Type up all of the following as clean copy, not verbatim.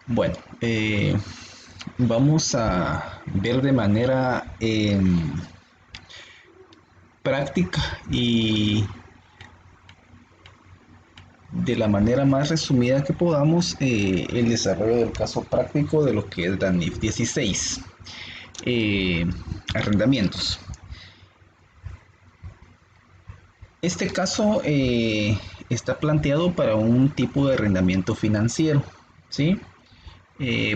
Bueno, vamos a ver de manera práctica y de la manera más resumida que podamos el desarrollo del caso práctico de lo que es la NIF 16. eh, Arrendamientos. Este caso está planteado para un tipo de arrendamiento financiero, ¿sí?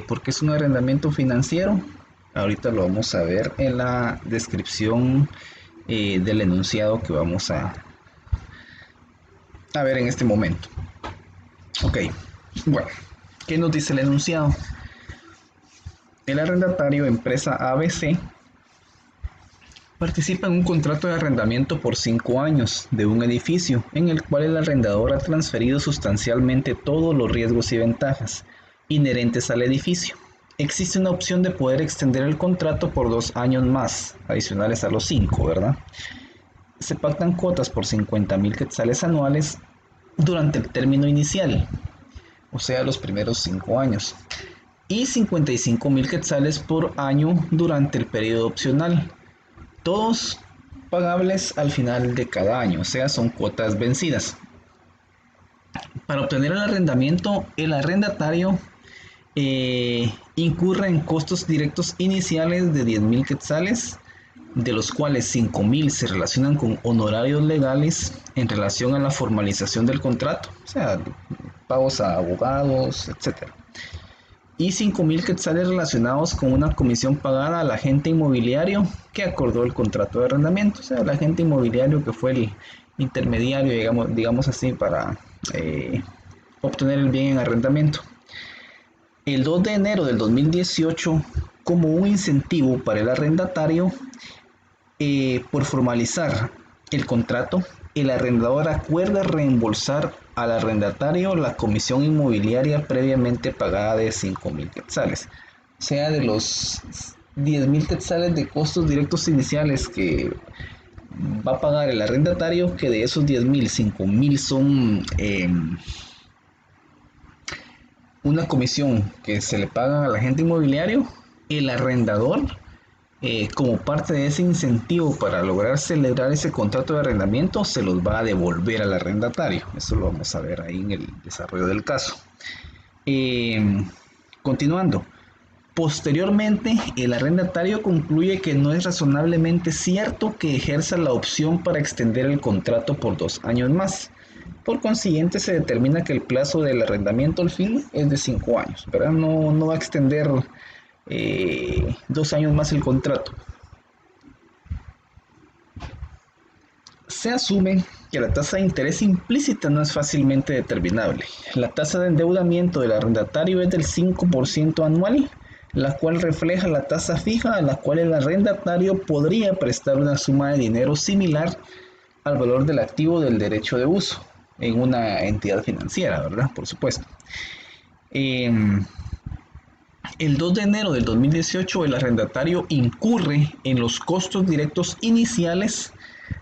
¿Por qué es un arrendamiento financiero? Ahorita lo vamos a ver en la descripción del enunciado que vamos a ver en este momento. Ok, bueno, ¿qué nos dice el enunciado? El arrendatario empresa ABC participa en un contrato de arrendamiento por 5 años de un edificio en el cual el arrendador ha transferido sustancialmente todos los riesgos y ventajas inherentes al edificio. Existe una opción de poder extender el contrato por 2 años más, adicionales a los 5, ¿verdad? Se pactan cuotas por 50,000 quetzales anuales durante el término inicial, o sea, los primeros 5 años, y 55,000 quetzales por año durante el periodo opcional, todos pagables al final de cada año, o sea, son cuotas vencidas. Para obtener el arrendamiento, el arrendatario incurre en costos directos iniciales de 10,000 quetzales, de los cuales 5,000 se relacionan con honorarios legales en relación a la formalización del contrato, o sea, pagos a abogados, etcétera, y 5,000 quetzales relacionados con una comisión pagada al agente inmobiliario que acordó el contrato de arrendamiento, o sea, el agente inmobiliario que fue el intermediario, digamos así, para obtener el bien en arrendamiento. El 2 de enero del 2018, como un incentivo para el arrendatario, por formalizar el contrato, el arrendador acuerda reembolsar al arrendatario la comisión inmobiliaria previamente pagada de 5,000 quetzales. O sea, de los 10,000 quetzales de costos directos iniciales que va a pagar el arrendatario, que de esos 10,000, 5,000 son una comisión que se le paga al agente inmobiliario, el arrendador, como parte de ese incentivo para lograr celebrar ese contrato de arrendamiento, se los va a devolver al arrendatario. Eso lo vamos a ver ahí en el desarrollo del caso. Eh, Continuando. Posteriormente, el arrendatario concluye que no es razonablemente cierto que ejerza la opción para extender el contrato por 2 años más. Por consiguiente, se determina que el plazo del arrendamiento al fin es de 5 años, ¿verdad? No va a extender 2 años más el contrato. Se asume que la tasa de interés implícita no es fácilmente determinable. La tasa de endeudamiento del arrendatario es del 5% anual, la cual refleja la tasa fija a la cual el arrendatario podría prestar una suma de dinero similar al valor del activo del derecho de uso en una entidad financiera, ¿verdad? Por supuesto. Eh, el 2 de enero del 2018, el arrendatario incurre en los costos directos iniciales,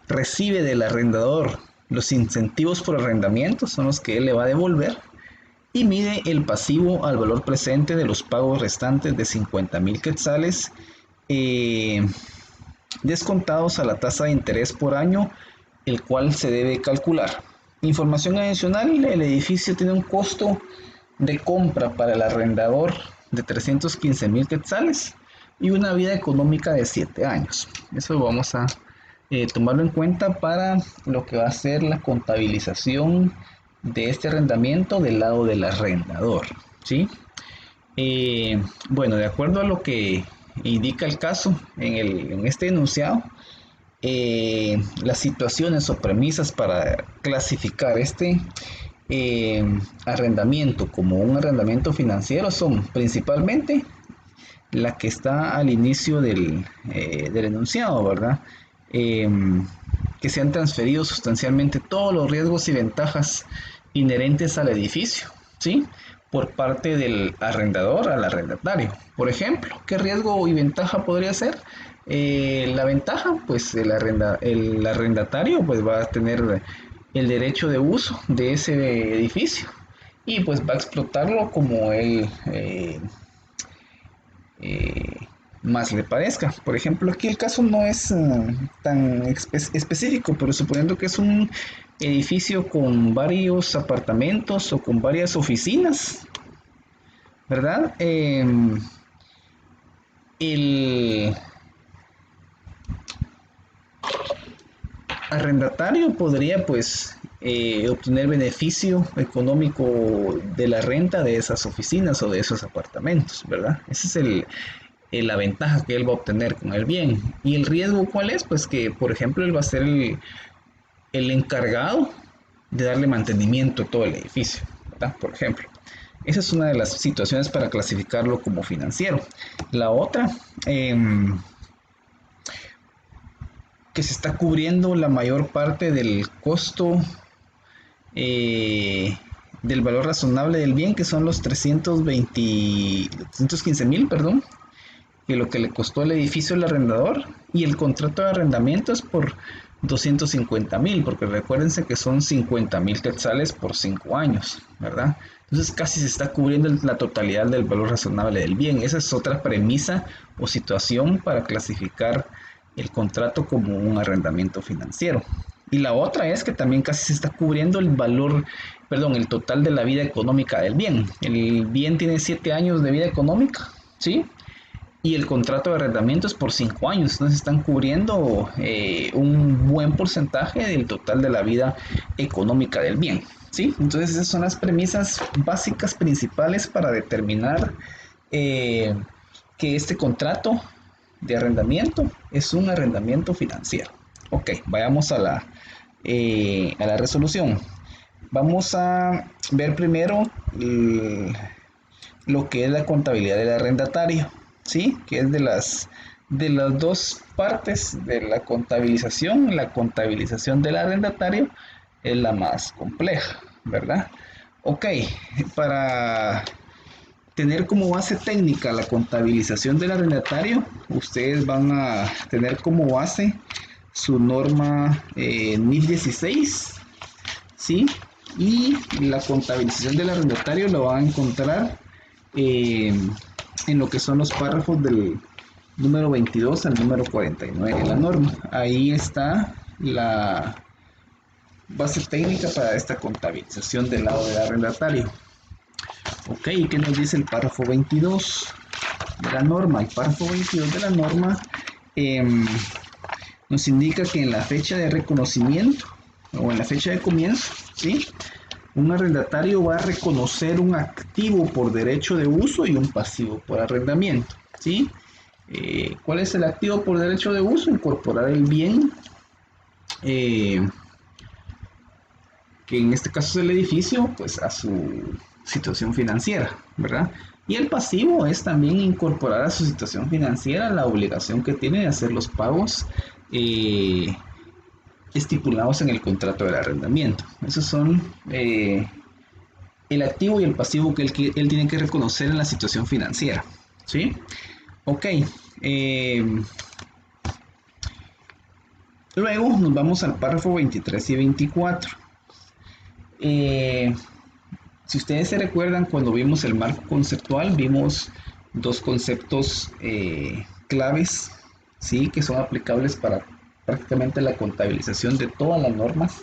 recibe del arrendador los incentivos por arrendamiento, son los que él le va a devolver, y mide el pasivo al valor presente de los pagos restantes de 50,000 quetzales, eh, descontados a la tasa de interés por año, el cual se debe calcular. Información adicional: el edificio tiene un costo de compra para el arrendador de 315,000 quetzales y una vida económica de 7 años. Eso vamos a tomarlo en cuenta para lo que va a ser la contabilización de este arrendamiento del lado del arrendador, ¿sí? Bueno, de acuerdo a lo que indica el caso en este enunciado, las situaciones o premisas para clasificar este arrendamiento como un arrendamiento financiero son principalmente la que está al inicio del enunciado, ¿verdad? Eh, que se han transferido sustancialmente todos los riesgos y ventajas inherentes al edificio, ¿sí? Por parte del arrendador al arrendatario. Por ejemplo, ¿qué riesgo y ventaja podría ser? La ventaja, pues el arrendatario pues va a tener el derecho de uso de ese edificio y pues va a explotarlo como él eh, más le parezca. Por ejemplo, aquí el caso no es tan específico, pero suponiendo que es un edificio con varios apartamentos o con varias oficinas, ¿verdad? El arrendatario podría pues obtener beneficio económico de la renta de esas oficinas o de esos apartamentos, ¿verdad? Esa es la ventaja que él va a obtener con el bien. ¿Y el riesgo cuál es? Pues que, por ejemplo, él va a ser el encargado de darle mantenimiento a todo el edificio, ¿verdad? Por ejemplo. Esa es una de las situaciones para clasificarlo como financiero. La otra, eh, que se está cubriendo la mayor parte del costo eh, del valor razonable del bien, que son los 315,000, perdón, que lo que le costó el edificio al arrendador, y el contrato de arrendamiento es por 250,000, porque recuérdense que son 50,000 quetzales por 5 años, ¿verdad? Entonces casi se está cubriendo la totalidad del valor razonable del bien. Esa es otra premisa o situación para clasificar el contrato como un arrendamiento financiero. Y la otra es que también casi se está cubriendo el valor, perdón, el total de la vida económica del bien. El bien tiene 7 años de vida económica, ¿sí? Y el contrato de arrendamiento es por 5 años, entonces están cubriendo un buen porcentaje del total de la vida económica del bien, ¿sí? Entonces esas son las premisas básicas principales para determinar eh, que este contrato de arrendamiento es un arrendamiento financiero. Ok, vayamos a la resolución. Vamos a ver primero lo que es la contabilidad del arrendatario, ¿sí? Que es de las dos partes de la contabilización del arrendatario es la más compleja, ¿verdad? Ok, para tener como base técnica la contabilización del arrendatario, ustedes van a tener como base su norma 1016, ¿sí? Y la contabilización del arrendatario lo van a encontrar eh, en lo que son los párrafos del número 22 al número 49 de la norma. Ahí está la base técnica para esta contabilización del lado del arrendatario. Ok, ¿qué nos dice el párrafo 22 de la norma? El párrafo 22 de la norma eh, nos indica que en la fecha de reconocimiento o en la fecha de comienzo, ¿sí? Un arrendatario va a reconocer un activo por derecho de uso y un pasivo por arrendamiento, ¿sí? ¿Cuál es el activo por derecho de uso? Incorporar el bien, eh, que en este caso es el edificio, pues a su situación financiera, ¿verdad? Y el pasivo es también incorporar a su situación financiera la obligación que tiene de hacer los pagos eh, estipulados en el contrato del arrendamiento. Esos son el activo y el pasivo que él tiene que reconocer en la situación financiera, ¿sí? Ok. Luego nos vamos al párrafo 23 y 24. Eh, si ustedes se recuerdan, cuando vimos el marco conceptual, vimos dos conceptos claves, ¿sí? Que son aplicables para prácticamente la contabilización de todas las normas,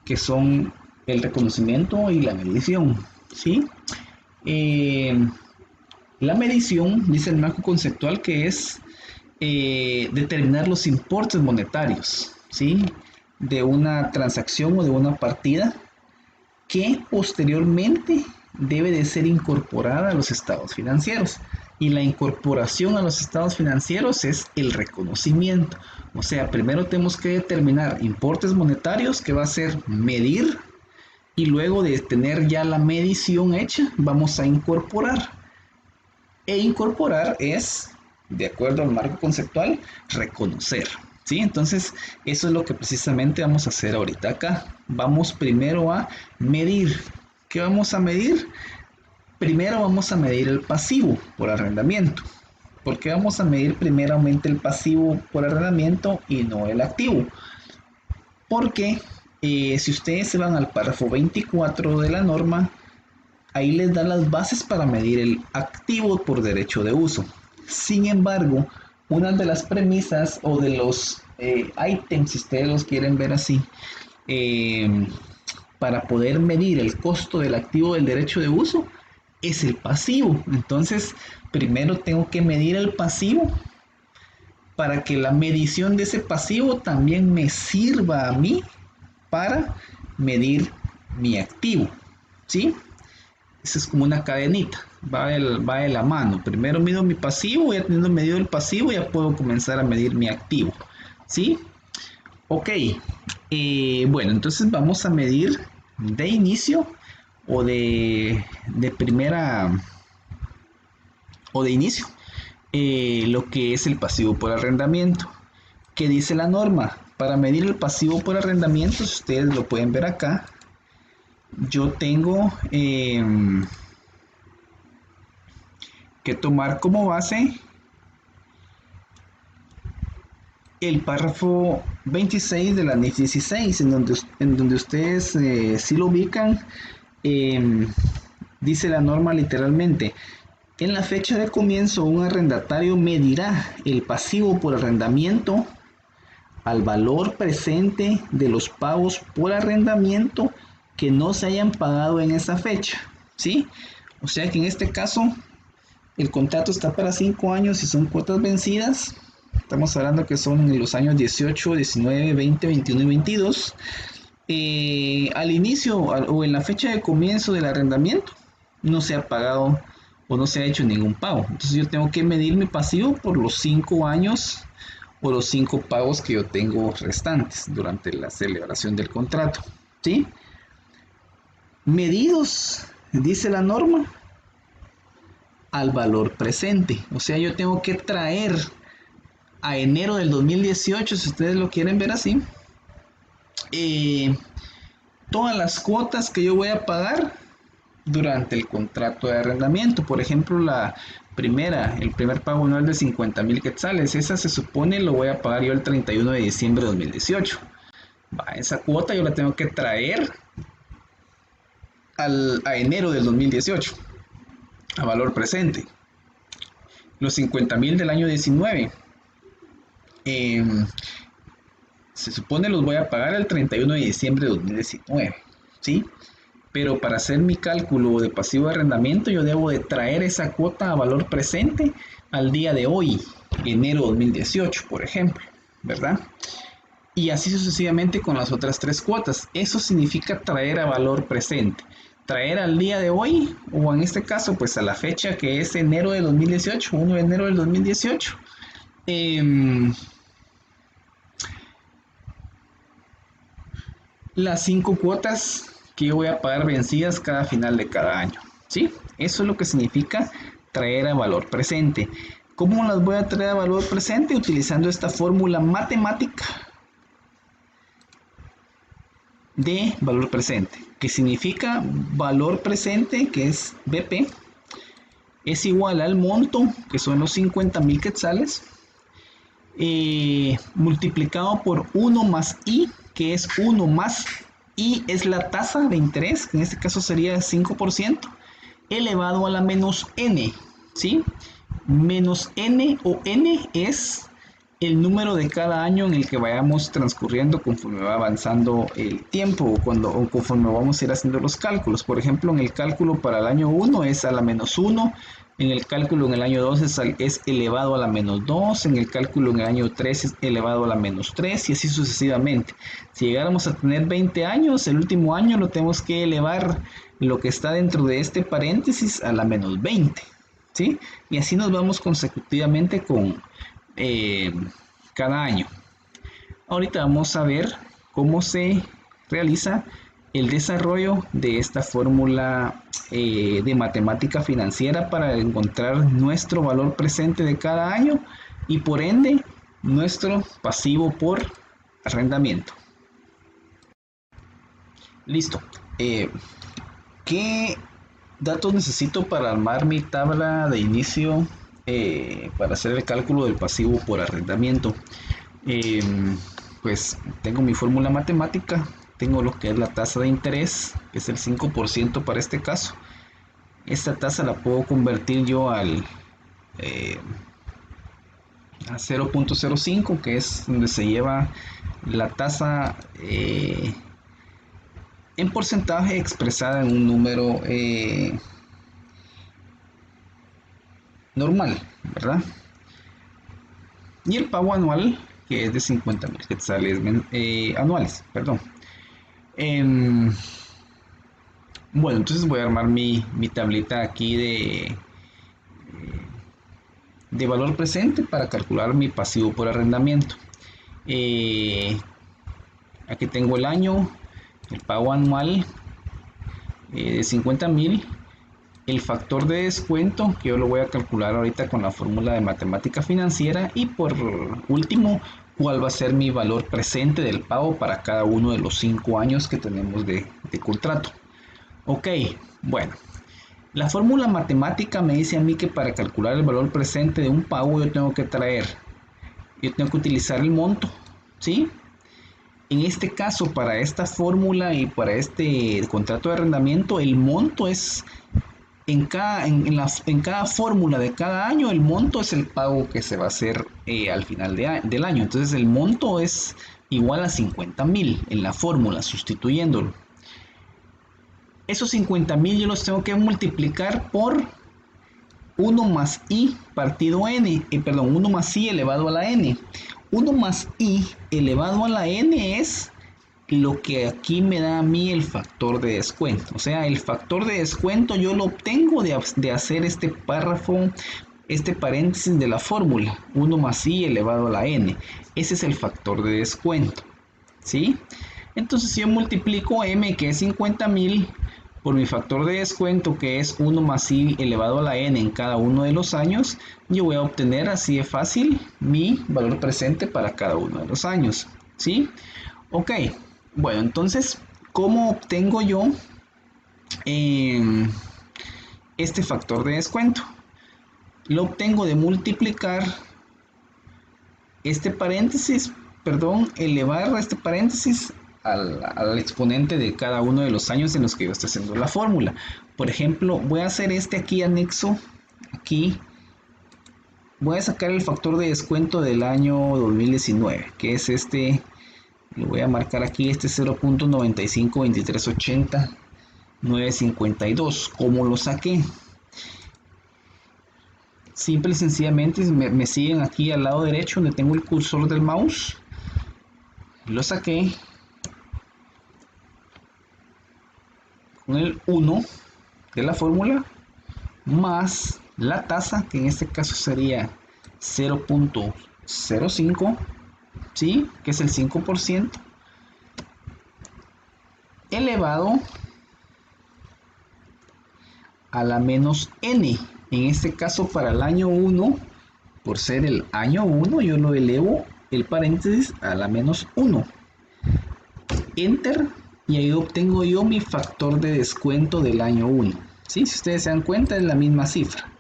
que son el reconocimiento y la medición, ¿sí? Eh, la medición, dice el marco conceptual, que es determinar los importes monetarios, ¿sí? De una transacción o de una partida que posteriormente debe de ser incorporada a los estados financieros. Y la incorporación a los estados financieros es el reconocimiento. O sea, primero tenemos que determinar importes monetarios, que va a ser medir, y luego de tener ya la medición hecha, vamos a incorporar. E incorporar es, de acuerdo al marco conceptual, reconocer, ¿sí? Entonces, eso es lo que precisamente vamos a hacer ahorita acá. Vamos primero a medir. ¿Qué vamos a medir? Primero vamos a medir el pasivo por arrendamiento. ¿Por qué vamos a medir primeramente el pasivo por arrendamiento y no el activo? Porque si ustedes se van al párrafo 24 de la norma, ahí les da las bases para medir el activo por derecho de uso. Sin embargo, una de las premisas o de los ítems, si ustedes los quieren ver así, eh, para poder medir el costo del activo del derecho de uso, es el pasivo. Entonces, primero tengo que medir el pasivo para que la medición de ese pasivo también me sirva a mí para medir mi activo, ¿sí? Eso es como una cadenita, va de la mano. Primero mido mi pasivo, ya teniendo medido el pasivo, ya puedo comenzar a medir mi activo, ¿sí? Ok, bueno, entonces vamos a medir de inicio o de primera o de inicio lo que es el pasivo por arrendamiento. ¿Qué dice la norma? Para medir el pasivo por arrendamiento, si ustedes lo pueden ver acá, yo tengo que tomar como base el párrafo 26 de la NIF 16, en donde ustedes si lo ubican, dice la norma literalmente: en la fecha de comienzo, un arrendatario medirá el pasivo por arrendamiento al valor presente de los pagos por arrendamiento que no se hayan pagado en esa fecha, ¿sí? O sea que en este caso el contrato está para 5 años y son cuotas vencidas. Estamos hablando que son en los años 18, 19, 20, 21 y 22. Al inicio o en la fecha de comienzo del arrendamiento no se ha pagado o no se ha hecho ningún pago. Entonces yo tengo que medir mi pasivo por los 5 años o los 5 pagos que yo tengo restantes durante la celebración del contrato, ¿sí? Medidos, dice la norma, al valor presente. O sea, yo tengo que traer a enero del 2018, si ustedes lo quieren ver así, todas las cuotas que yo voy a pagar durante el contrato de arrendamiento. Por ejemplo, el primer pago anual de 50,000 quetzales, esa se supone lo voy a pagar yo el 31 de diciembre de 2018. Esa cuota yo la tengo que traer a enero del 2018 a valor presente. Los 50,000 del año 19 se supone los voy a pagar el 31 de diciembre de 2019, ¿sí? Pero para hacer mi cálculo de pasivo de arrendamiento yo debo de traer esa cuota a valor presente al día de hoy, enero 2018, por ejemplo, ¿verdad? Y así sucesivamente con las otras 3 cuotas. Eso significa traer a valor presente. Traer al día de hoy, o en este caso, pues a la fecha que es enero de 2018, 1 de enero del 2018. Las 5 cuotas que yo voy a pagar vencidas cada final de cada año, ¿sí? Eso es lo que significa traer a valor presente. ¿Cómo las voy a traer a valor presente? Utilizando esta fórmula matemática de valor presente, que significa valor presente, que es BP, es igual al monto, que son los 50,000 quetzales, multiplicado por 1 más I, que es 1 más I es la tasa de interés, que en este caso sería 5%, elevado a la menos N, ¿sí? Menos N o N es el número de cada año en el que vayamos transcurriendo conforme va avanzando el tiempo o conforme vamos a ir haciendo los cálculos. Por ejemplo, en el cálculo para el año 1 es a la menos 1, en el cálculo en el año 2 es elevado a la menos 2, en el cálculo en el año 3 es elevado a la menos 3 y así sucesivamente. Si llegáramos a tener 20 años, el último año lo tenemos que elevar lo que está dentro de este paréntesis a la menos 20, ¿sí? Y así nos vamos consecutivamente con cada año. Ahorita vamos a ver cómo se realiza el desarrollo de esta fórmula de matemática financiera para encontrar nuestro valor presente de cada año y por ende nuestro pasivo por arrendamiento. Listo. ¿Qué datos necesito para armar mi tabla de inicio para hacer el cálculo del pasivo por arrendamiento? Pues tengo mi fórmula matemática, tengo lo que es la tasa de interés, que es el 5% para este caso, Esta tasa la puedo convertir yo a 0.05, que es donde se lleva la tasa en porcentaje expresada en un número normal, ¿verdad? Y el pago anual, que es de 50,000 quetzales anuales, perdón. Bueno, entonces voy a armar mi tablita aquí de valor presente para calcular mi pasivo por arrendamiento. Aquí tengo el año, el pago anual de 50,000, el factor de descuento, que yo lo voy a calcular ahorita con la fórmula de matemática financiera, y por último, cuál va a ser mi valor presente del pago para cada uno de los 5 años que tenemos de contrato. Ok, bueno, la fórmula matemática me dice a mí que para calcular el valor presente de un pago yo tengo que utilizar el monto, ¿sí? En este caso, para esta fórmula y para este contrato de arrendamiento, el monto es en cada fórmula de cada año, el monto es el pago que se va a hacer al final del año. Entonces el monto es igual a 50,000 en la fórmula, sustituyéndolo. Esos 50,000 yo los tengo que multiplicar por 1 más i partido n, 1 más i elevado a la n. 1 más i elevado a la n es lo que aquí me da a mí el factor de descuento. O sea, el factor de descuento yo lo obtengo de hacer este párrafo, este paréntesis de la fórmula. 1 más i elevado a la n. Ese es el factor de descuento, ¿sí? Entonces si yo multiplico m, que es 50,000, por mi factor de descuento, que es 1 más i elevado a la n en cada uno de los años, yo voy a obtener así de fácil mi valor presente para cada uno de los años, ¿sí? Ok, bueno, entonces, ¿cómo obtengo yo este factor de descuento? Lo obtengo de multiplicar este paréntesis, elevar este paréntesis al exponente de cada uno de los años en los que yo estoy haciendo la fórmula. Por ejemplo, voy a hacer este aquí anexo, aquí voy a sacar el factor de descuento del año 2019, que es este, lo voy a marcar aquí, este 0.952380 952. ¿Cómo lo saqué? Simple y sencillamente me siguen aquí al lado derecho donde tengo el cursor del mouse, lo saqué con el 1 de la fórmula más la tasa, que en este caso sería 0.05, ¿sí? Que es el 5%, elevado a la menos n. En este caso, para el año 1, por ser el año 1, yo lo elevo el paréntesis a la menos 1. Enter. Y ahí obtengo yo mi factor de descuento del año 1. ¿Sí? Si ustedes se dan cuenta, es la misma cifra.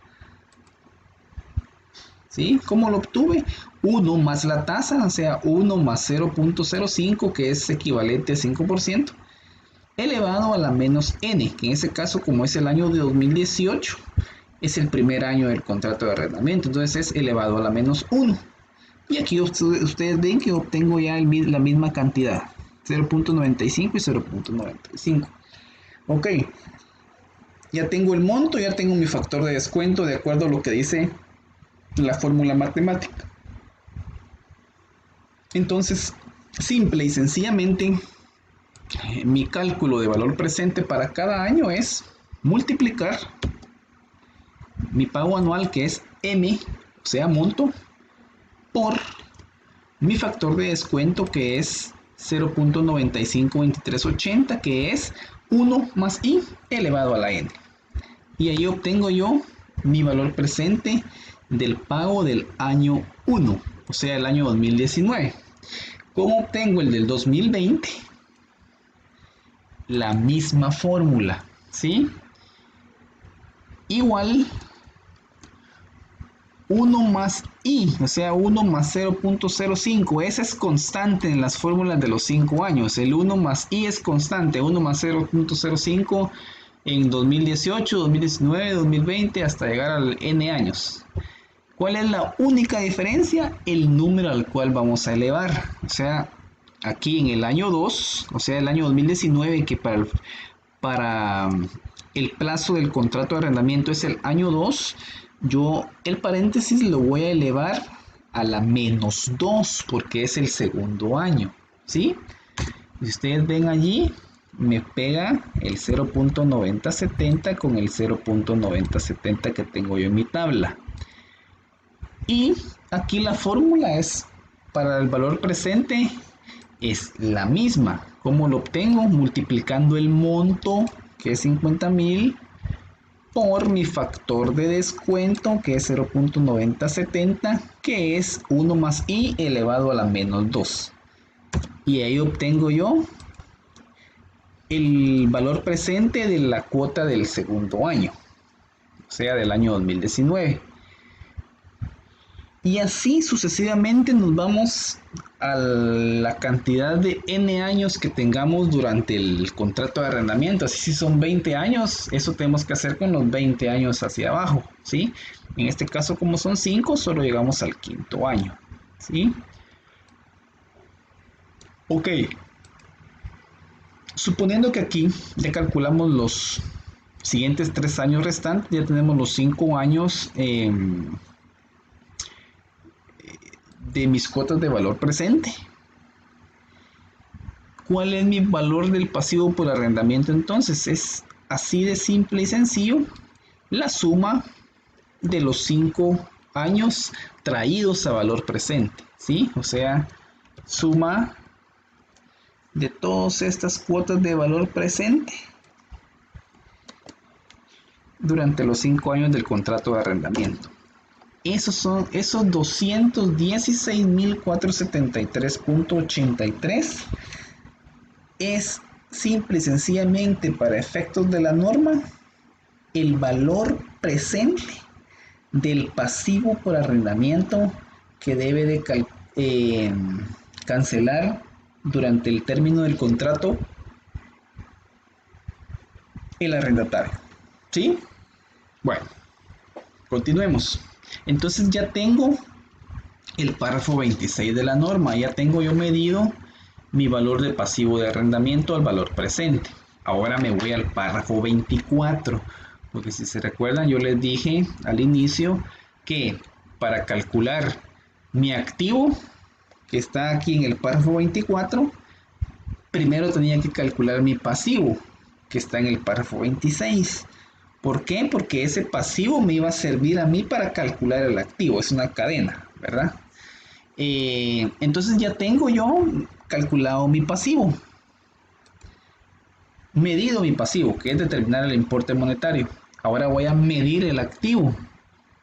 ¿Sí? ¿Cómo lo obtuve? 1 más la tasa, o sea, 1 más 0.05, que es equivalente a 5%, elevado a la menos n, que en ese caso, como es el año de 2018, es el primer año del contrato de arrendamiento, entonces es elevado a la menos 1. Y aquí ustedes ven que obtengo ya la misma cantidad. 0.95 y 0.95. Ok, ya tengo el monto, ya tengo mi factor de descuento de acuerdo a lo que dice la fórmula matemática. Entonces, simple y sencillamente, mi cálculo de valor presente para cada año es multiplicar mi pago anual, que es m, o sea, monto, por mi factor de descuento, que es 0.952380, que es 1 más i elevado a la n. Y ahí obtengo yo mi valor presente del pago del año 1, o sea, el año 2019. ¿Cómo obtengo el del 2020? La misma fórmula, ¿sí? Igual 1 más i, o sea, 1 más 0.05. Esa es constante en las fórmulas de los 5 años. El 1 más i es constante. 1 más 0.05 en 2018, 2019, 2020 hasta llegar al N años. ¿Cuál es la única diferencia? El número al cual vamos a elevar. O sea, aquí en el año 2, o sea, el año 2019, que para el plazo del contrato de arrendamiento es el año 2, yo el paréntesis lo voy a elevar a la -2 porque es el segundo año, ¿sí? Si ustedes ven allí, me pega el 0.9070 con el 0.9070 que tengo yo en mi tabla. Y aquí la fórmula es para el valor presente es la misma. ¿Cómo lo obtengo? Multiplicando el monto, que es 50,000, por mi factor de descuento, que es 0.9070, que es 1 más i elevado a la -2. Y ahí obtengo yo el valor presente de la cuota del segundo año, o sea, del año 2019. Y así sucesivamente nos vamos a la cantidad de N años que tengamos durante el contrato de arrendamiento. Así si son 20 años, eso tenemos que hacer con los 20 años hacia abajo, ¿sí? En este caso, como son 5, solo llegamos al quinto año, ¿sí? Ok. Suponiendo que aquí ya calculamos los siguientes 3 años restantes, ya tenemos los 5 años de mis cuotas de valor presente. ¿Cuál es mi valor del pasivo por arrendamiento? Entonces es así de simple y sencillo, la suma de los 5 años traídos a valor presente, ¿sí? O sea, suma de todas estas cuotas de valor presente durante los 5 años del contrato de arrendamiento. Esos 216,473.83 es simple y sencillamente, para efectos de la norma, el valor presente del pasivo por arrendamiento que debe de cancelar durante el término del contrato el arrendatario, ¿sí? Bueno, continuemos. Entonces ya tengo el párrafo 26 de la norma, ya tengo yo medido mi valor de pasivo de arrendamiento al valor presente. Ahora me voy al párrafo 24, porque si se recuerdan yo les dije al inicio que para calcular mi activo que está aquí en el párrafo 24, primero tenía que calcular mi pasivo que está en el párrafo 26. ¿Por qué? Porque ese pasivo me iba a servir a mí para calcular el activo, es una cadena, ¿verdad? Entonces ya tengo yo calculado mi pasivo, medido mi pasivo, que es determinar el importe monetario. Ahora voy a medir el activo,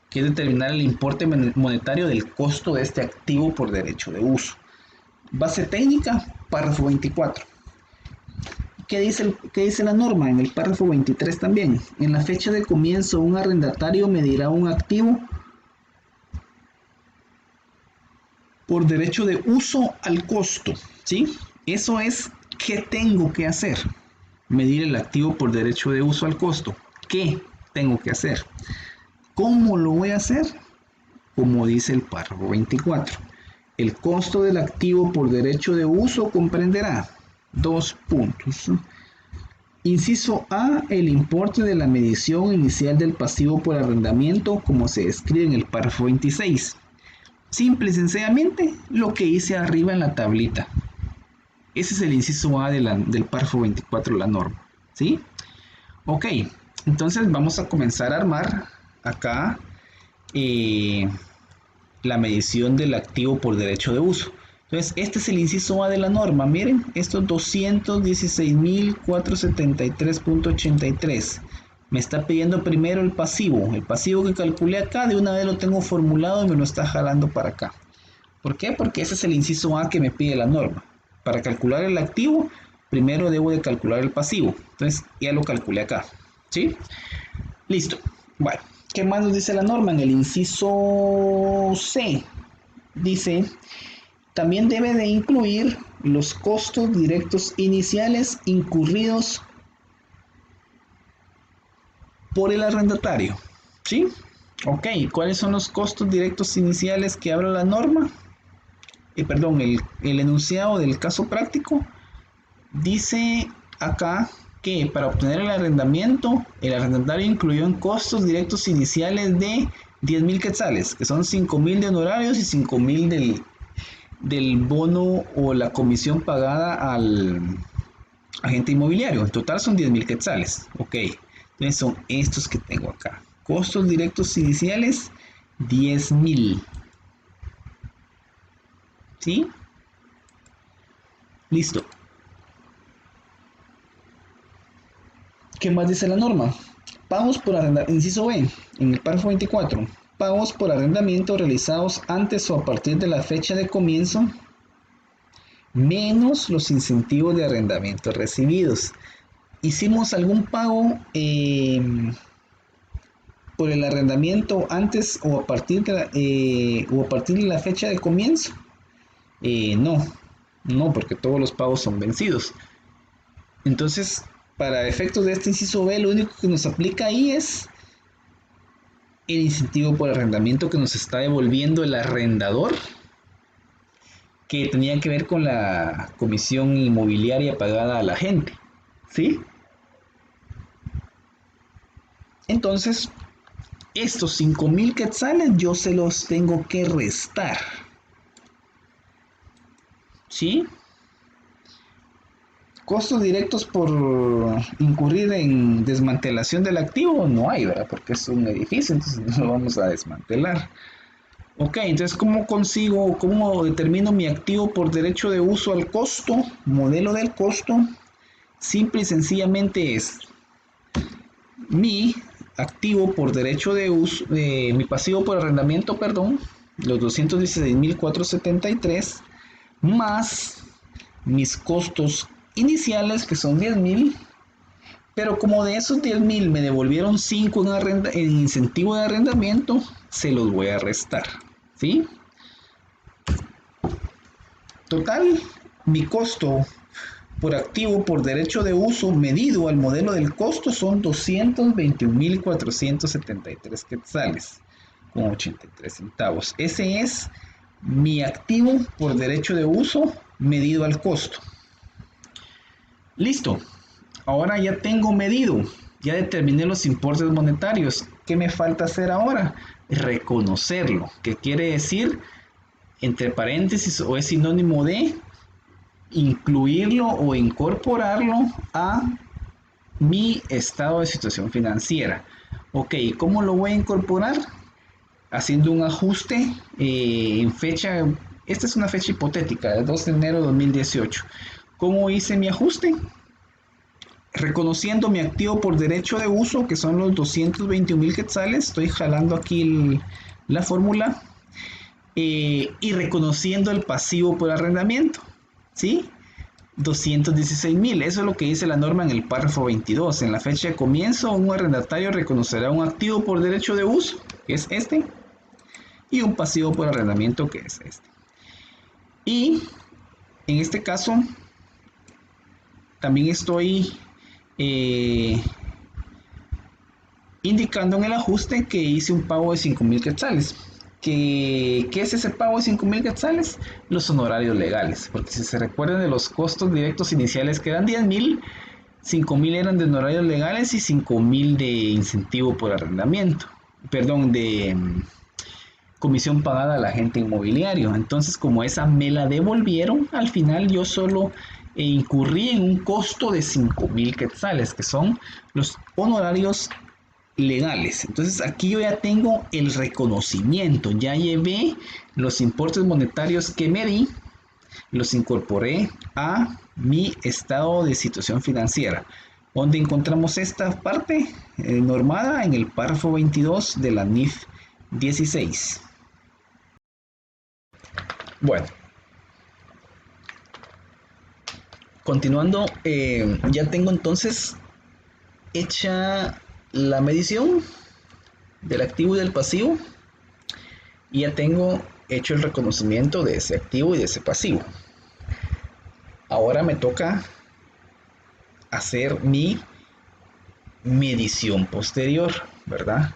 que es determinar el importe monetario del costo de este activo por derecho de uso. Base técnica, párrafo 24. ¿Qué dice la norma? En el párrafo 23 también. En la fecha de comienzo, un arrendatario medirá un activo por derecho de uso al costo, ¿sí? Eso es, ¿qué tengo que hacer? Medir el activo por derecho de uso al costo. ¿Qué tengo que hacer? ¿Cómo lo voy a hacer? Como dice el párrafo 24. El costo del activo por derecho de uso comprenderá 2 puntos. Inciso A, el importe de la medición inicial del pasivo por arrendamiento como se describe en el párrafo 26. Simple y sencillamente lo que hice arriba en la tablita. Ese es el inciso A del párrafo 24 de la norma, ¿sí? Ok, entonces vamos a comenzar a armar acá la medición del activo por derecho de uso. Entonces, este es el inciso A de la norma. Miren, estos 216,473.83. Me está pidiendo primero el pasivo. El pasivo que calculé acá, de una vez lo tengo formulado y me lo está jalando para acá. ¿Por qué? Porque ese es el inciso A que me pide la norma. Para calcular el activo, primero debo de calcular el pasivo. Entonces, ya lo calculé acá. ¿Sí? Listo. Bueno, ¿qué más nos dice la norma? En el inciso C, dice... También debe de incluir los costos directos iniciales incurridos por el arrendatario. ¿Sí? Ok, ¿cuáles son los costos directos iniciales que habla la norma? Perdón, el enunciado del caso práctico dice acá que para obtener el arrendatario incluyó en costos directos iniciales de 10.000 quetzales, que son 5.000 de honorarios y 5.000 del bono o la comisión pagada al agente inmobiliario. En total son 10.000 quetzales. Ok, entonces son estos que tengo acá. Costos directos iniciales, 10.000. ¿Sí? Listo. ¿Qué más dice la norma? Pagos por arrendamiento, inciso B, en el párrafo 24. Pagos por arrendamiento realizados antes o a partir de la fecha de comienzo, menos los incentivos de arrendamiento recibidos. Hicimos algún pago por el arrendamiento antes o a partir de la fecha de comienzo. No, porque todos los pagos son vencidos. Entonces, para efectos de este inciso B, lo único que nos aplica ahí es el incentivo por arrendamiento que nos está devolviendo el arrendador, que tenía que ver con la comisión inmobiliaria pagada a la gente. ¿Sí? Entonces, estos 5.000 quetzales yo se los tengo que restar. ¿Sí? Costos directos por incurrir en desmantelación del activo no hay, ¿verdad? Porque es un edificio, entonces no lo vamos a desmantelar. Ok, entonces cómo determino mi activo por derecho de uso al costo? Modelo del costo, simple y sencillamente es mi activo por derecho de uso, mi pasivo por arrendamiento, perdón, los 216.473, más mis costos iniciales, que son 10.000, pero como de esos 10.000 me devolvieron 5 en incentivo de arrendamiento, se los voy a restar. ¿Sí? Total, mi costo por activo por derecho de uso medido al modelo del costo son 221.473 quetzales con 83 centavos. Ese es mi activo por derecho de uso medido al costo. Listo. Ahora ya tengo medido, ya determiné los importes monetarios. ¿Qué me falta hacer ahora? Reconocerlo. ¿Qué quiere decir? Entre paréntesis, o es sinónimo de incluirlo o incorporarlo a mi estado de situación financiera. Ok, ¿cómo lo voy a incorporar? Haciendo un ajuste en fecha, esta es una fecha hipotética, el 2 de enero de 2018. ¿Cómo hice mi ajuste? Reconociendo mi activo por derecho de uso, que son los 221.000 quetzales, estoy jalando aquí la fórmula, y reconociendo el pasivo por arrendamiento, ¿sí? 216.000, eso es lo que dice la norma en el párrafo 22. En la fecha de comienzo, un arrendatario reconocerá un activo por derecho de uso, que es este, y un pasivo por arrendamiento, que es este. Y en este caso, también estoy indicando en el ajuste que hice un pago de 5.000 quetzales. ¿Qué es ese pago de 5.000 quetzales? Los honorarios legales, porque si se recuerdan de los costos directos iniciales que eran 10.000, 5.000 eran de honorarios legales y 5.000 de incentivo por arrendamiento, perdón, de comisión pagada al agente inmobiliario. Entonces, como esa me la devolvieron, al final yo solo incurrí en un costo de 5.000 quetzales, que son los honorarios legales. Entonces aquí yo ya tengo el reconocimiento, ya llevé los importes monetarios que me di, los incorporé a mi estado de situación financiera. ¿Dónde encontramos esta parte normada? En el párrafo 22 de la NIF 16. Bueno, continuando, ya tengo entonces hecha la medición del activo y del pasivo, y ya tengo hecho el reconocimiento de ese activo y de ese pasivo. Ahora me toca hacer mi medición posterior, ¿verdad?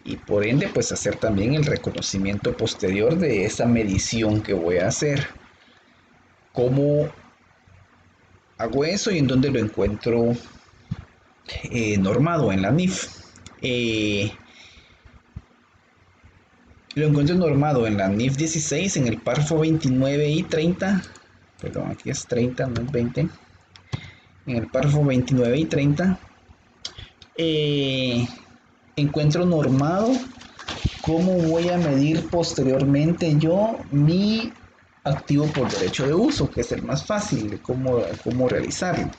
Y por ende, pues hacer también el reconocimiento posterior de esa medición que voy a hacer. ¿Cómo hago eso y en dónde lo encuentro normado en la NIF? Lo encuentro normado en la NIF 16, en el párrafo 29 y 30. Perdón, aquí es 30, no es 20. En el párrafo 29 y 30 encuentro normado cómo voy a medir posteriormente yo mi activo por derecho de uso, que es el más fácil de cómo realizarlo.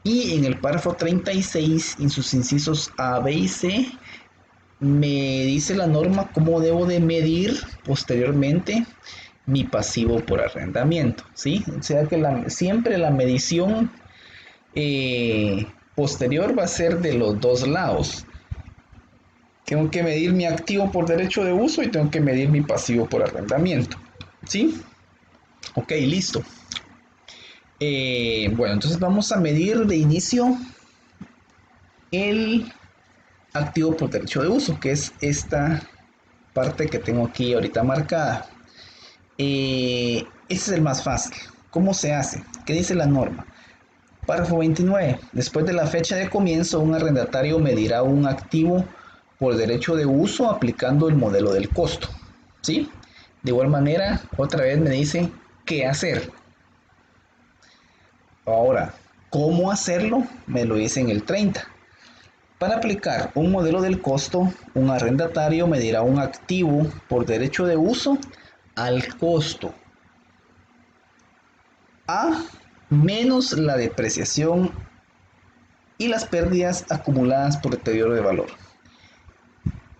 Y en el párrafo 36, en sus incisos A, B y C, me dice la norma cómo debo de medir posteriormente mi pasivo por arrendamiento, ¿sí? O sea que siempre la medición posterior va a ser de los dos lados. Tengo que medir mi activo por derecho de uso y tengo que medir mi pasivo por arrendamiento, ¿sí? Ok, listo. Bueno, entonces vamos a medir de inicio el activo por derecho de uso, que es esta parte que tengo aquí ahorita marcada. Ese es el más fácil. ¿Cómo se hace? ¿Qué dice la norma? Párrafo 29. Después de la fecha de comienzo, un arrendatario medirá un activo por derecho de uso aplicando el modelo del costo, ¿sí? De igual manera, otra vez me dice qué hacer. Ahora, ¿cómo hacerlo? Me lo dice en el 30. Para aplicar un modelo del costo, un arrendatario medirá un activo por derecho de uso al costo A menos la depreciación y las pérdidas acumuladas por deterioro de valor.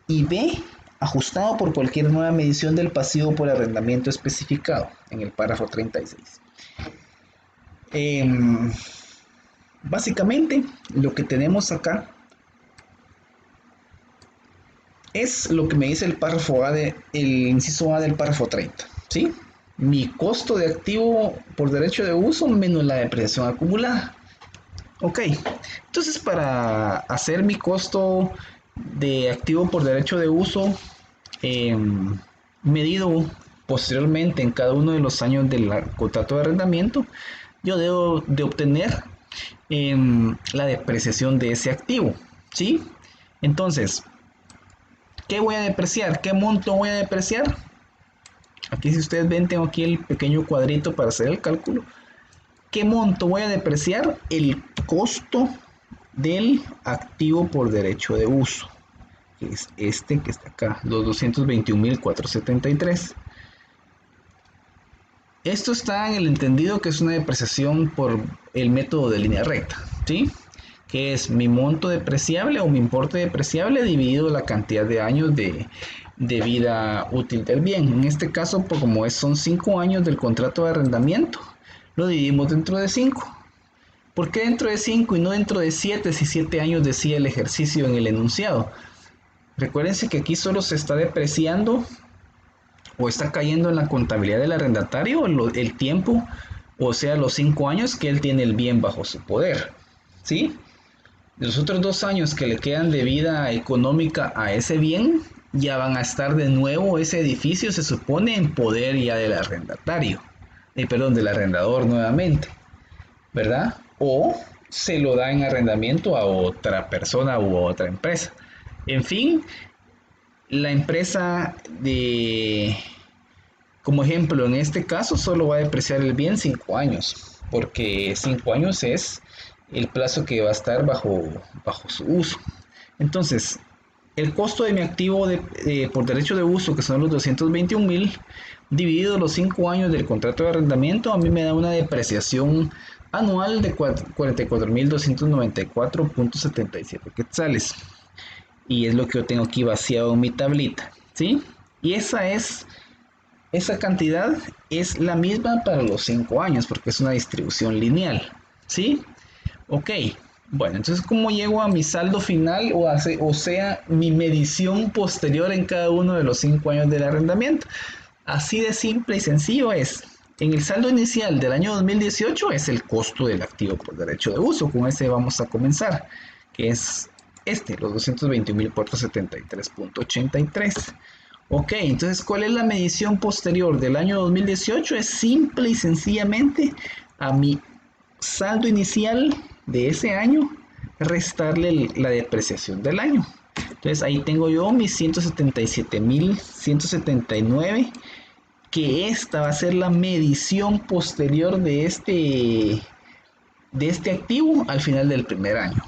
Y B, ajustado por cualquier nueva medición del pasivo por arrendamiento especificado en el párrafo 36. Básicamente, lo que tenemos acá es lo que me dice el párrafo A el inciso A del párrafo 30, ¿sí? Mi costo de activo por derecho de uso menos la depreciación acumulada. Ok, entonces para hacer mi costo de activo por derecho de uso medido posteriormente en cada uno de los años del contrato de arrendamiento, yo debo de obtener la depreciación de ese activo, ¿sí? Entonces, ¿qué voy a depreciar? ¿Qué monto voy a depreciar? Aquí si ustedes ven tengo aquí el pequeño cuadrito para hacer el cálculo. ¿Qué monto voy a depreciar? El costo del activo por derecho de uso, que es este que está acá, los 221.473. Esto está en el entendido que es una depreciación por el método de línea recta, ¿sí? Que es mi monto depreciable o mi importe depreciable dividido la cantidad de años de vida útil del bien. En este caso, como son 5 años del contrato de arrendamiento, lo dividimos dentro de 5. ¿Por qué dentro de 5 y no dentro de 7 si 7 años decía el ejercicio en el enunciado? Recuérdense que aquí solo se está depreciando o está cayendo en la contabilidad del arrendatario el tiempo, o sea, los 5 años que él tiene el bien bajo su poder, ¿sí? Los otros 2 años que le quedan de vida económica a ese bien, ya van a estar de nuevo ese edificio, se supone, en poder ya del arrendatario, del arrendador nuevamente, ¿verdad? O se lo da en arrendamiento a otra persona u otra empresa. En fin, la empresa como ejemplo, en este caso solo va a depreciar el bien 5 años, porque 5 años es el plazo que va a estar bajo su uso. Entonces, el costo de mi activo por derecho de uso, que son los 221.000, dividido los 5 años del contrato de arrendamiento, a mí me da una depreciación anual de 44.294.77 quetzales. Y es lo que yo tengo aquí vaciado en mi tablita, ¿sí? Y esa cantidad es la misma para los 5 años, porque es una distribución lineal, ¿sí? Ok, bueno, entonces ¿cómo llego a mi saldo final o sea, mi medición posterior en cada uno de los 5 años del arrendamiento? Así de simple y sencillo es. En el saldo inicial del año 2018 es el costo del activo por derecho de uso, con ese vamos a comenzar, que es los 221.473.83. Ok, entonces, ¿cuál es la medición posterior del año 2018? Es simple y sencillamente a mi saldo inicial de ese año, restarle la depreciación del año. Entonces, ahí tengo yo mis 177.179, que esta va a ser la medición posterior de este activo al final del primer año.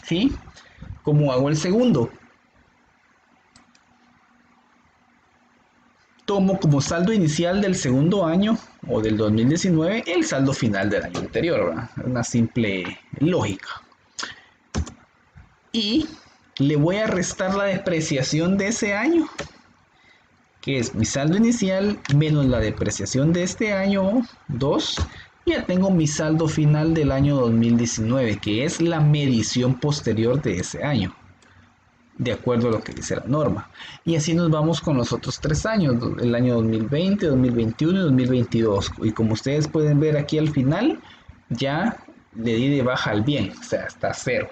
¿Sí? ¿Cómo hago el segundo? Tomo como saldo inicial del segundo año o del 2019 el saldo final del año anterior, ¿verdad? Una simple lógica. Y le voy a restar la depreciación de ese año, que es mi saldo inicial menos la depreciación de este año 2. Ya tengo mi saldo final del año 2019, que es la medición posterior de ese año, de acuerdo a lo que dice la norma. Y así nos vamos con los otros 3 años, el año 2020, 2021 y 2022. Y como ustedes pueden ver aquí al final, ya le di de baja al bien, o sea, está cero.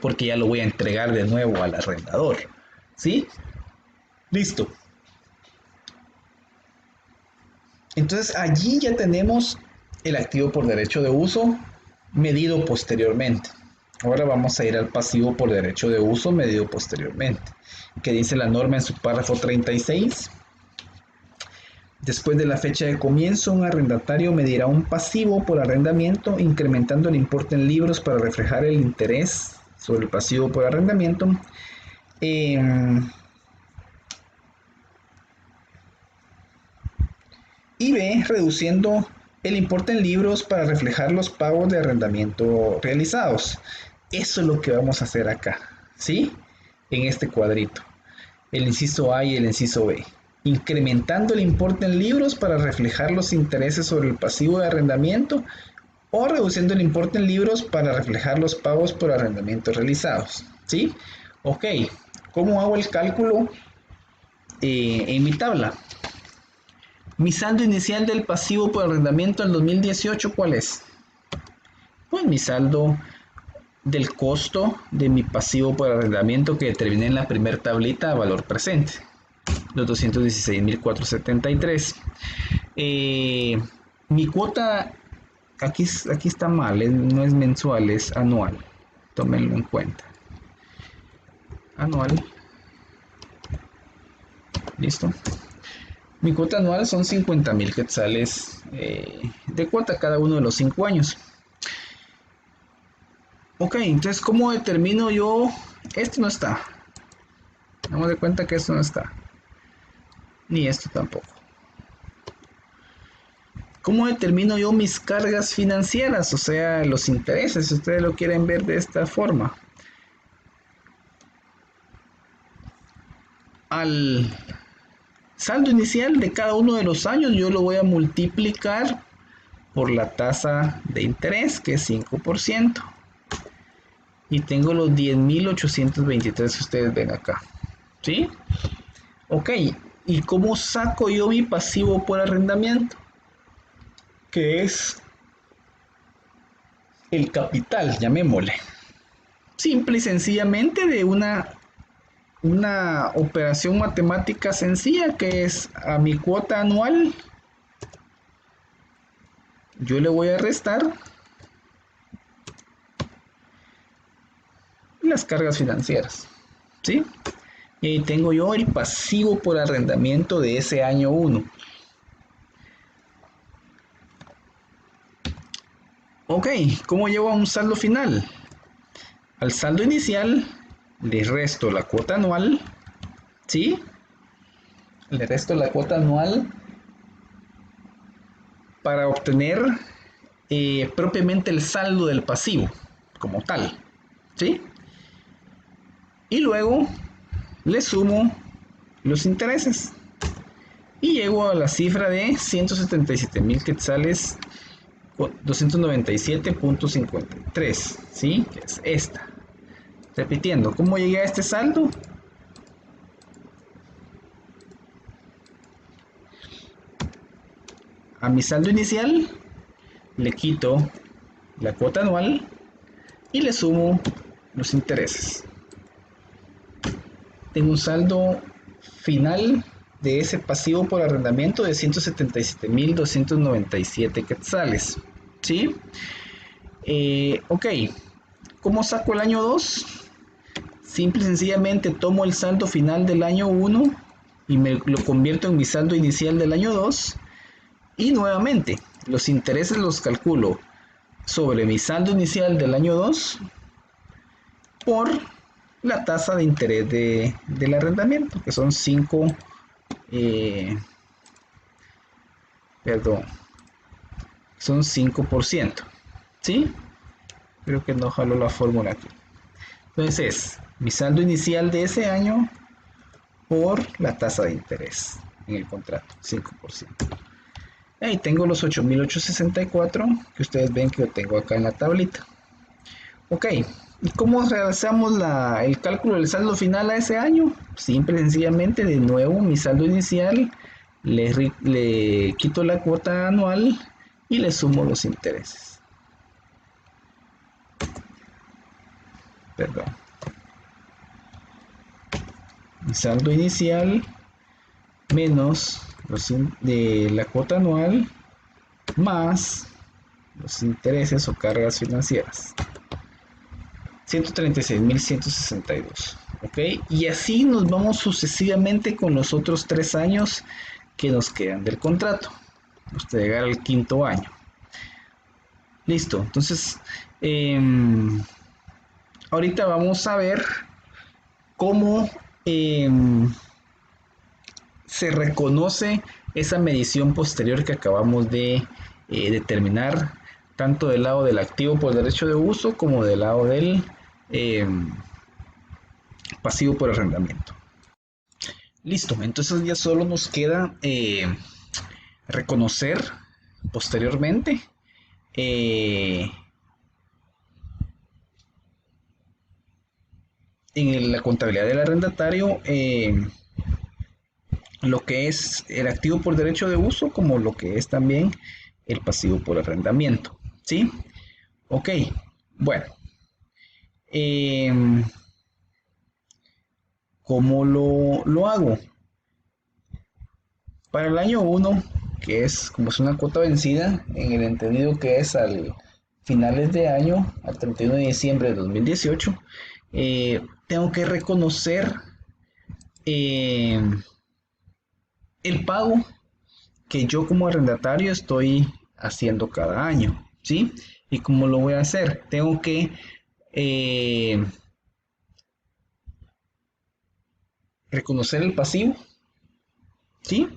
Porque ya lo voy a entregar de nuevo al arrendador. ¿Sí? Listo. Entonces allí ya tenemos el activo por derecho de uso medido posteriormente. Ahora vamos a ir al pasivo por derecho de uso medido posteriormente, que dice la norma en su párrafo 36. Después de la fecha de comienzo, un arrendatario medirá un pasivo por arrendamiento, incrementando el importe en libros para reflejar el interés sobre el pasivo por arrendamiento. Y B, reduciendo el importe en libros para reflejar los pagos de arrendamiento realizados. Eso es lo que vamos a hacer acá, ¿sí? En este cuadrito. El inciso A y el inciso B. Incrementando el importe en libros para reflejar los intereses sobre el pasivo de arrendamiento, o reduciendo el importe en libros para reflejar los pagos por arrendamiento realizados, ¿sí? Ok, ¿cómo hago el cálculo en mi tabla? Mi saldo inicial del pasivo por arrendamiento del 2018, ¿cuál es? Pues mi saldo del costo de mi pasivo por arrendamiento que determiné en la primera tablita a valor presente, los 216.473. Mi cuota, aquí está mal, no es mensual, es anual. Tómenlo en cuenta. Anual. Listo. Mi cuota anual son 50.000 quetzales de cuota cada uno de los 5 años. Ok, entonces, ¿cómo determino yo? Esto no está. Damos de cuenta que esto no está. Ni esto tampoco. ¿Cómo determino yo mis cargas financieras? O sea, los intereses, si ustedes lo quieren ver de esta forma. Al saldo inicial de cada uno de los años yo lo voy a multiplicar por la tasa de interés, que es 5%. Y tengo los 10.823 que ustedes ven acá. ¿Sí? Ok. ¿Y cómo saco yo mi pasivo por arrendamiento? Que es el capital, llamémosle. Simple y sencillamente de una operación matemática sencilla, que es a mi cuota anual yo le voy a restar las cargas financieras, ¿sí? Y ahí tengo yo el pasivo por arrendamiento de ese año 1. Ok, ¿cómo llevo a un saldo final? Al saldo inicial le resto la cuota anual, ¿sí? Le resto la cuota anual para obtener propiamente el saldo del pasivo como tal, ¿sí? Y luego le sumo los intereses y llego a la cifra de 177.000 quetzales 297.53, ¿sí? Que es esta. Repitiendo, ¿cómo llegué a este saldo? A mi saldo inicial le quito la cuota anual y le sumo los intereses. Tengo un saldo final de ese pasivo por arrendamiento de 177.297 quetzales. ¿Sí? Ok. ¿Cómo saco el año 2? Simple y sencillamente tomo el saldo final del año 1 y me lo convierto en mi saldo inicial del año 2. Y nuevamente, los intereses los calculo sobre mi saldo inicial del año 2 por la tasa de interés del arrendamiento, que son 5, son 5%. ¿Sí? Creo que no jalo la fórmula aquí. Entonces es mi saldo inicial de ese año por la tasa de interés en el contrato, 5%. Ahí tengo los 8.864 que ustedes ven que yo tengo acá en la tablita. Ok, ¿y cómo realizamos el cálculo del saldo final a ese año? Simple y sencillamente, de nuevo, mi saldo inicial, le quito la cuota anual y le sumo los intereses. Perdón. Mi saldo inicial menos de la cuota anual más los intereses o cargas financieras. 136.162. ¿Ok? Y así nos vamos sucesivamente con los otros 3 años que nos quedan del contrato, hasta llegar al 5.º año. Listo. Entonces, ahorita vamos a ver cómo se reconoce esa medición posterior que acabamos de determinar, tanto del lado del activo por derecho de uso como del lado del pasivo por arrendamiento. Listo, entonces ya solo nos queda reconocer posteriormente en la contabilidad del arrendatario lo que es el activo por derecho de uso como lo que es también el pasivo por arrendamiento. ¿Sí? Ok, bueno. ¿Cómo lo hago? Para el año 1, que es como es una cuota vencida, en el entendido que es al finales de año, al 31 de diciembre de 2018, tengo que reconocer el pago que yo como arrendatario estoy haciendo cada año, ¿sí? ¿Y cómo lo voy a hacer? Tengo que reconocer el pasivo, ¿sí?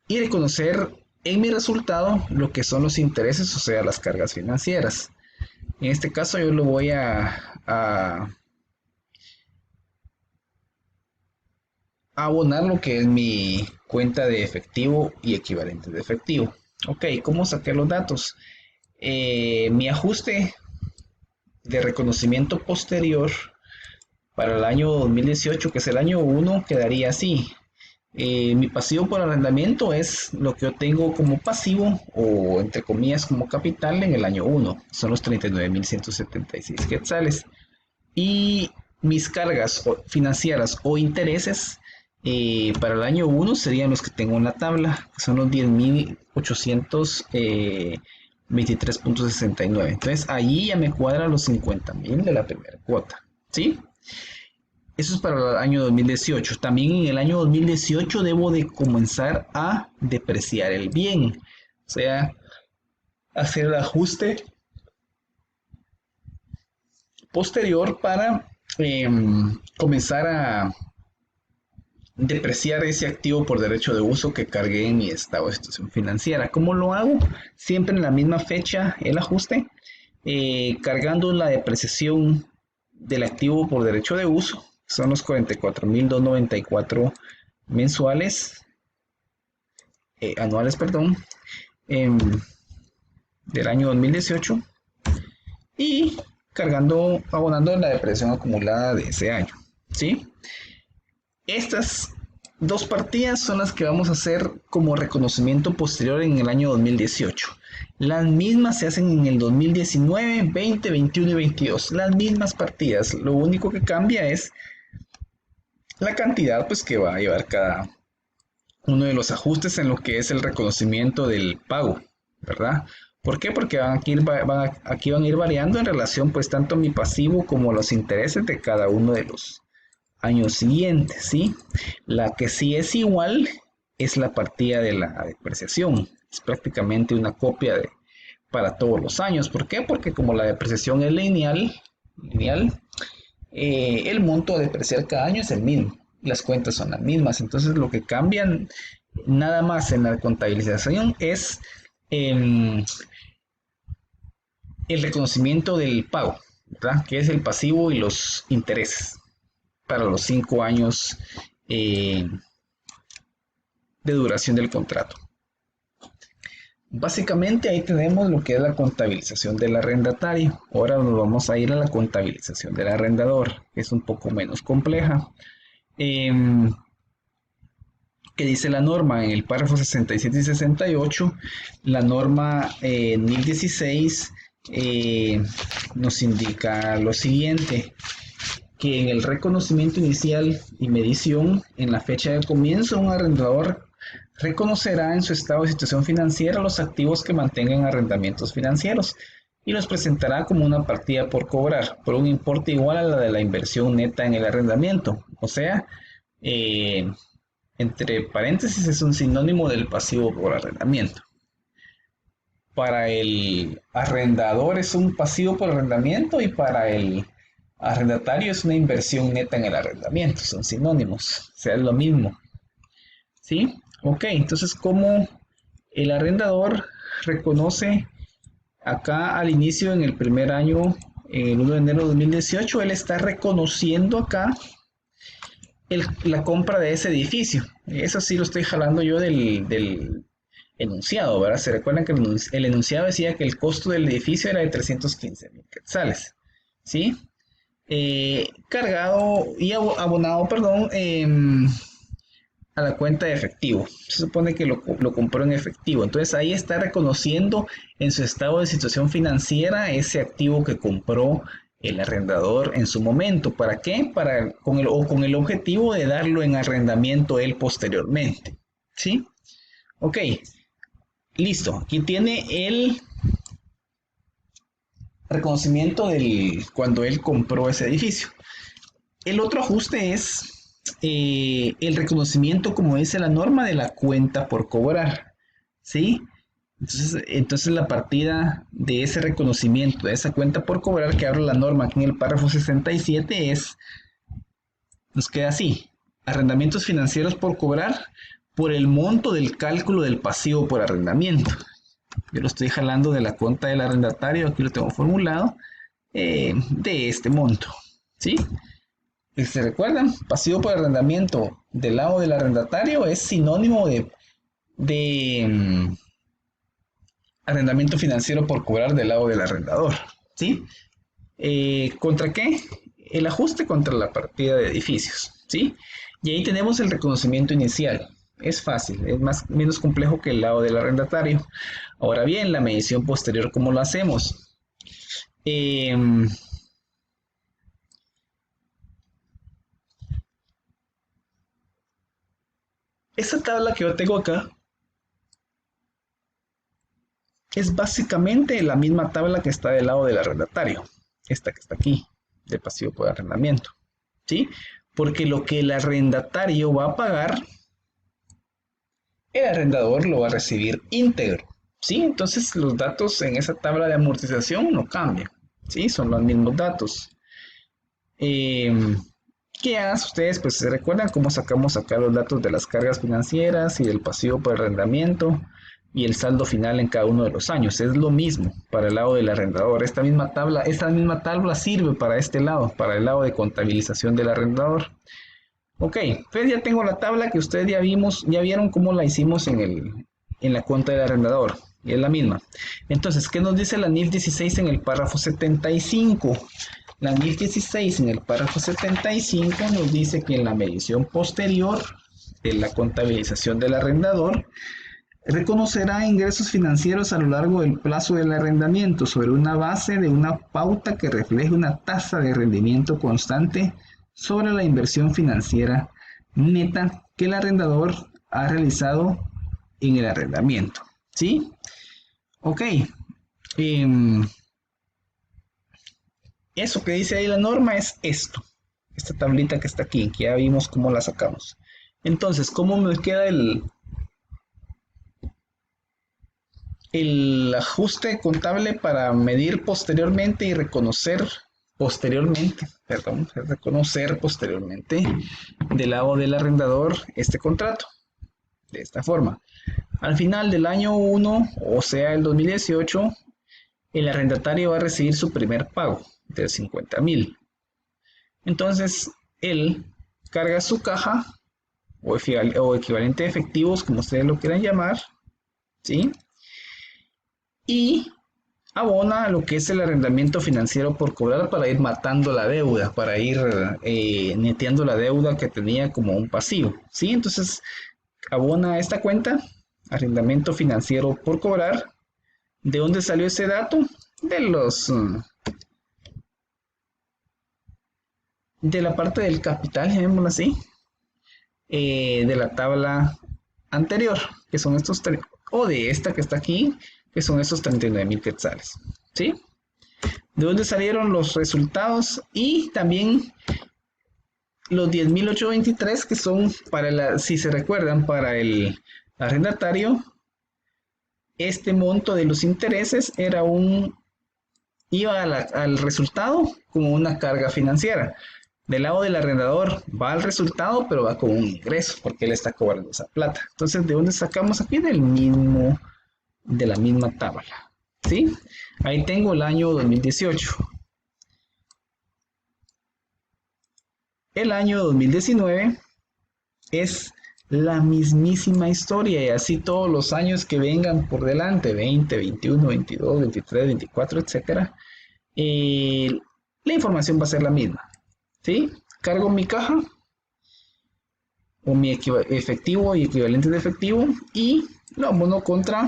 Y reconocer en mi resultado lo que son los intereses, o sea, las cargas financieras. En este caso yo lo voy a abonar lo que es mi cuenta de efectivo y equivalente de efectivo. Ok, ¿cómo saqué los datos? Mi ajuste de reconocimiento posterior para el año 2018, que es el año 1, quedaría así. Mi pasivo por arrendamiento es lo que yo tengo como pasivo o entre comillas como capital en el año 1. Son los 39.176 quetzales. Y mis cargas financieras o intereses para el año 1 serían los que tengo en la tabla, que son los 10.823.69. Entonces allí ya me cuadran los 50.000 de la primera cuota. ¿Sí? Eso es para el año 2018. También en el año 2018 debo de comenzar a depreciar el bien. O sea, hacer el ajuste posterior para comenzar a depreciar ese activo por derecho de uso que cargué en mi estado de situación financiera. ¿Cómo lo hago? Siempre en la misma fecha el ajuste, cargando la depreciación del activo por derecho de uso. Son los 44.294 mensuales, anuales, perdón, del año 2018 y abonando la depreciación acumulada de ese año, ¿sí? Estas dos partidas son las que vamos a hacer como reconocimiento posterior en el año 2018. Las mismas se hacen en el 2019, 20, 21 y 22. Las mismas partidas. Lo único que cambia es la cantidad pues, que va a llevar cada uno de los ajustes en lo que es el reconocimiento del pago, ¿verdad? ¿Por qué? Porque aquí van a ir variando en relación pues tanto a mi pasivo como a los intereses de cada uno de los años siguientes, ¿sí? La que sí es igual es la partida de la depreciación. Es prácticamente una copia para todos los años. ¿Por qué? Porque como la depreciación es lineal, el monto a depreciar cada año es el mismo. Las cuentas son las mismas. Entonces lo que cambian nada más en la contabilización es el reconocimiento del pago, ¿verdad? Que es el pasivo y los intereses para los 5 años de duración del contrato. Básicamente ahí tenemos lo que es la contabilización del arrendatario. Ahora nos vamos a ir a la contabilización del arrendador, que es un poco menos compleja. ¿Qué dice la norma? En el párrafo 67 y 68, la norma NIF 16 nos indica lo siguiente, que en el reconocimiento inicial y medición, en la fecha de comienzo, un arrendador reconocerá en su estado de situación financiera los activos que mantengan arrendamientos financieros y los presentará como una partida por cobrar, por un importe igual a la de la inversión neta en el arrendamiento. O sea, entre paréntesis, es un sinónimo del pasivo por arrendamiento. Para el arrendador es un pasivo por arrendamiento y para el arrendatario es una inversión neta en el arrendamiento. Son sinónimos, o sea, es lo mismo. ¿Sí? Ok, entonces como el arrendador reconoce acá al inicio en el primer año, en el 1 de enero de 2018, él está reconociendo acá la compra de ese edificio. Eso sí lo estoy jalando yo del enunciado, ¿verdad? Se recuerdan que el enunciado decía que el costo del edificio era de 315,000 quetzales, ¿sí? Cargado y abonado, perdón, a la cuenta de efectivo. Se supone que lo compró en efectivo. Entonces ahí está reconociendo en su estado de situación financiera ese activo que compró el arrendador en su momento. ¿Para qué? Con el objetivo de darlo en arrendamiento él posteriormente. ¿Sí? Ok. Listo. Aquí tiene el reconocimiento cuando él compró ese edificio. El otro ajuste es el reconocimiento, como dice la norma, de la cuenta por cobrar, ¿sí? Entonces la partida de ese reconocimiento, de esa cuenta por cobrar que habla la norma aquí en el párrafo 67 nos queda así: arrendamientos financieros por cobrar por el monto del cálculo del pasivo por arrendamiento. Yo lo estoy jalando de la cuenta del arrendatario, aquí lo tengo formulado, de este monto, ¿sí? Si se recuerdan, pasivo por arrendamiento del lado del arrendatario es sinónimo de arrendamiento financiero por cobrar del lado del arrendador, ¿sí? ¿Contra qué? El ajuste contra la partida de edificios, ¿sí? Y ahí tenemos el reconocimiento inicial. Es fácil, es menos complejo que el lado del arrendatario. Ahora bien, la medición posterior, ¿cómo lo hacemos? Esa tabla que yo tengo acá es básicamente la misma tabla que está del lado del arrendatario. Esta que está aquí, de pasivo por arrendamiento, ¿sí? Porque lo que el arrendatario va a pagar, el arrendador lo va a recibir íntegro, ¿sí? Entonces los datos en esa tabla de amortización no cambian, ¿sí? Son los mismos datos. ¿Qué hacen ustedes? Pues se recuerdan cómo sacamos acá los datos de las cargas financieras y del pasivo por arrendamiento y el saldo final en cada uno de los años. Es lo mismo para el lado del arrendador. Esta misma tabla sirve para este lado, para el lado de contabilización del arrendador. Ok, pues ya tengo la tabla que ustedes ya vieron cómo la hicimos en la cuenta del arrendador. Y es la misma. Entonces, ¿qué nos dice la NIF 16 en el párrafo 75? La NIF 16 en el párrafo 75 nos dice que en la medición posterior de la contabilización del arrendador, reconocerá ingresos financieros a lo largo del plazo del arrendamiento sobre una base de una pauta que refleje una tasa de rendimiento constante sobre la inversión financiera neta que el arrendador ha realizado en el arrendamiento. ¿Sí? Ok. Eso que dice ahí la norma es esto. Esta tablita que está aquí, que ya vimos cómo la sacamos. Entonces, ¿cómo me queda el ajuste contable para medir posteriormente y reconocer posteriormente del lado del arrendador este contrato? De esta forma. Al final del año 1, o sea, el 2018, el arrendatario va a recibir su primer pago de 50,000. Entonces, él carga su caja o equivalente de efectivos, como ustedes lo quieran llamar, ¿sí? Y abona lo que es el arrendamiento financiero por cobrar para ir matando la deuda, para ir neteando la deuda que tenía como un pasivo, ¿sí? Entonces, abona esta cuenta, arrendamiento financiero por cobrar. ¿De dónde salió ese dato? De la parte del capital, llamémoslo así, de la tabla anterior, que son estos tres, o de esta que está aquí, que son estos 39,000 quetzales, ¿sí? De dónde salieron los resultados y también los 10,823 que son si se recuerdan, para el arrendatario, este monto de los intereses iba al resultado como una carga financiera. Del lado del arrendador va al resultado, pero va como un ingreso, porque él está cobrando esa plata. Entonces, ¿de dónde sacamos aquí? De la misma tabla, ¿sí? Ahí tengo el año 2018. El año 2019 es la mismísima historia, y así todos los años que vengan por delante, 20, 21, 22, 23, 24, etcétera, la información va a ser la misma, ¿sí? Cargo mi caja o mi efectivo y equivalente de efectivo y lo abono contra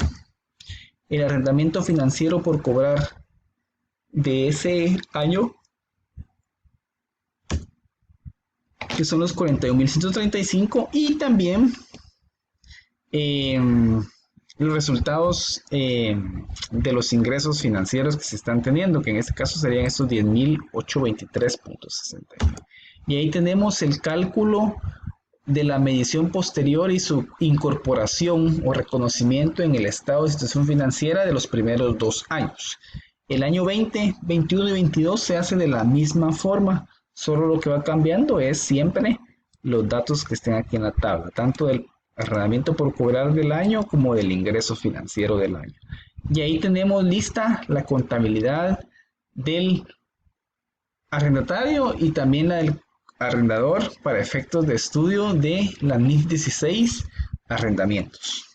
el arrendamiento financiero por cobrar de ese año, que son los 41,135, y también los resultados de los ingresos financieros que se están teniendo, que en este caso serían estos 10,823.60. Y ahí tenemos el cálculo de la medición posterior y su incorporación o reconocimiento en el estado de situación financiera de los primeros 2 años. El año 20, 21 y 22 se hace de la misma forma, solo lo que va cambiando es siempre los datos que estén aquí en la tabla, tanto del arrendamiento por cobrar del año como del ingreso financiero del año. Y ahí tenemos lista la contabilidad del arrendatario y también la del arrendador para efectos de estudio de la NIF 16 arrendamientos.